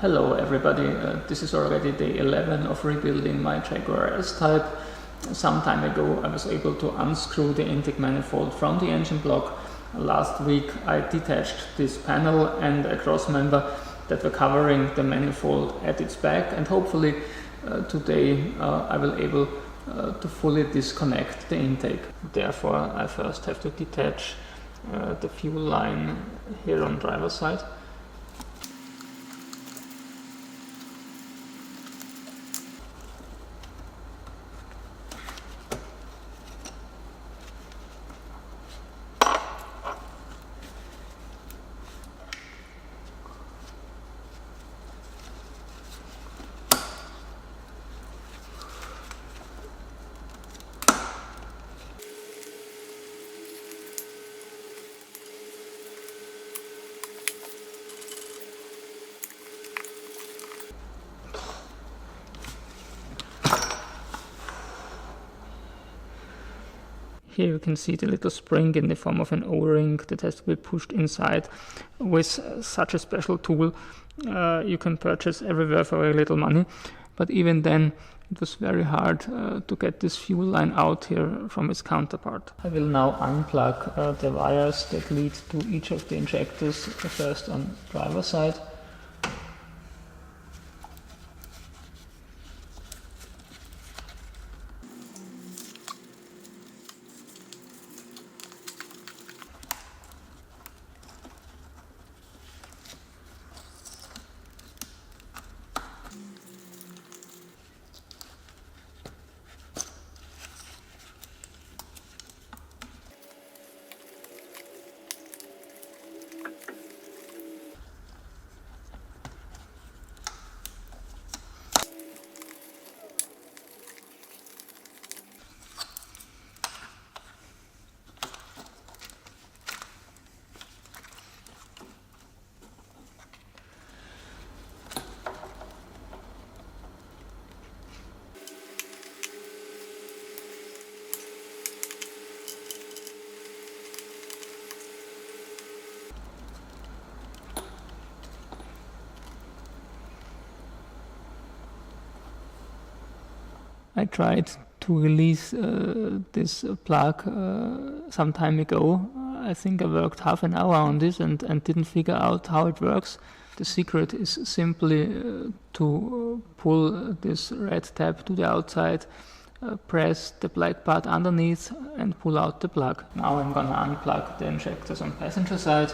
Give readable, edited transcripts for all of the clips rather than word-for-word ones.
Hello everybody, this is already day 11 of rebuilding my Jaguar S-Type. Some time ago I was able to unscrew the intake manifold from the engine block. Last week I detached this panel and a cross member that were covering the manifold at its back, and hopefully today I will able to fully disconnect the intake. Therefore I first have to detach the fuel line here on driver's side. Here you can see the little spring in the form of an O-ring that has to be pushed inside. With such a special tool you can purchase everywhere for very little money, but even then it was very hard to get this fuel line out here from its counterpart. I will now unplug the wires that lead to each of the injectors, first on driver's side. I tried to release this plug some time ago. I think I worked half an hour on this and didn't figure out how it works. The secret is simply to pull this red tab to the outside, press the black part underneath and pull out the plug. Now I'm gonna unplug the injectors on passenger side.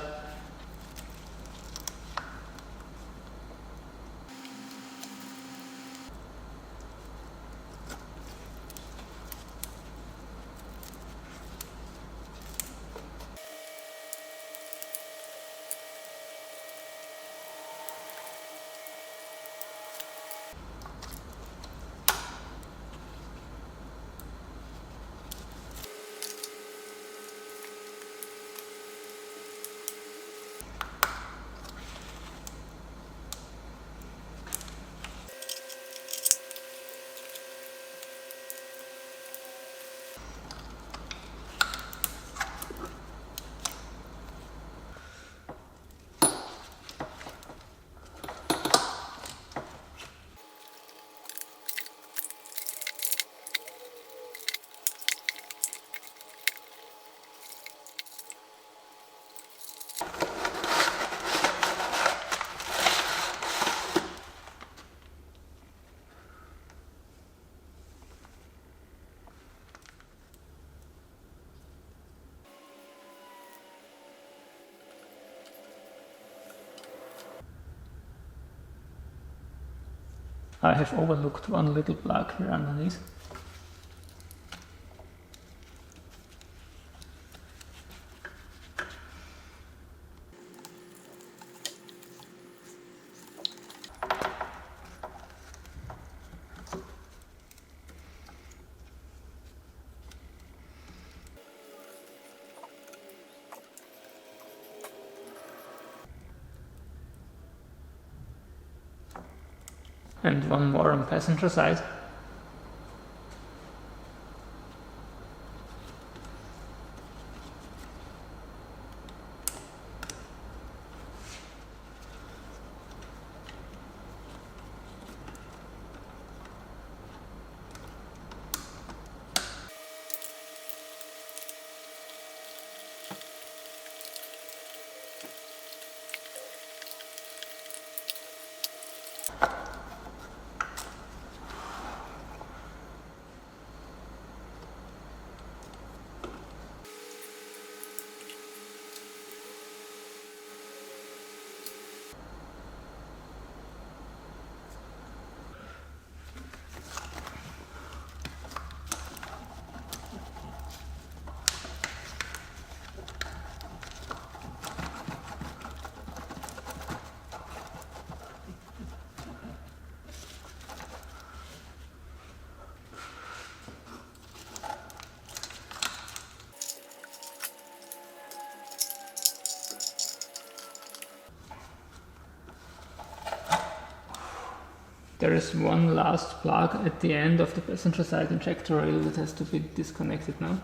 I have overlooked one little plug here underneath. And one more on passenger side. There is one last plug at the end of the passenger side injector rail that has to be disconnected now.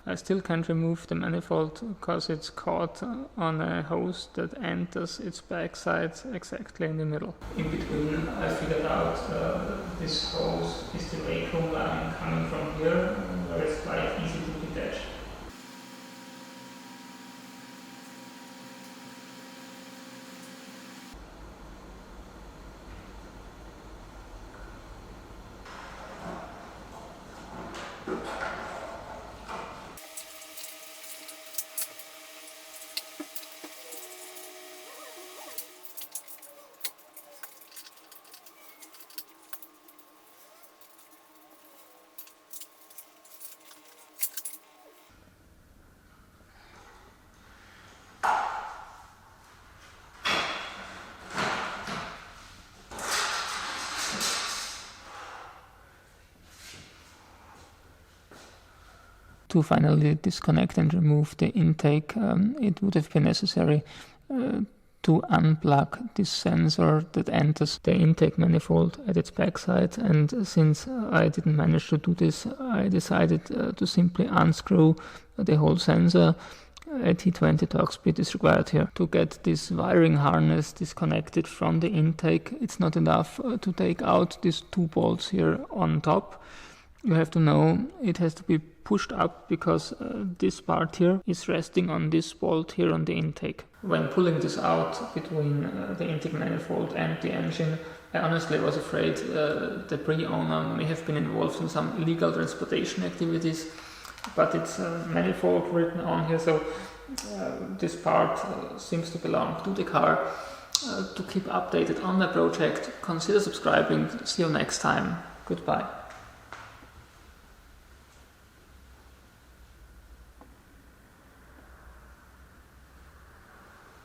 I still can't remove the manifold because it's caught on a hose that enters its backside exactly in the middle. In between, I figured out this hose is the vacuum line coming from here, where it's quite easy to detach. To finally disconnect and remove the intake, it would have been necessary to unplug this sensor that enters the intake manifold at its backside, and since I didn't manage to do this, I decided to simply unscrew the whole sensor. A T20 Torx bit is required here. To get this wiring harness disconnected from the intake, it's not enough to take out these two bolts here on top. You have to know it has to be pushed up because this part here is resting on this bolt here on the intake. When pulling this out between the intake manifold and the engine, I honestly was afraid the pre-owner may have been involved in some illegal transportation activities, but it's manifold written on here, so this part seems to belong to the car. To keep updated on my project, consider subscribing. See you next time. Goodbye.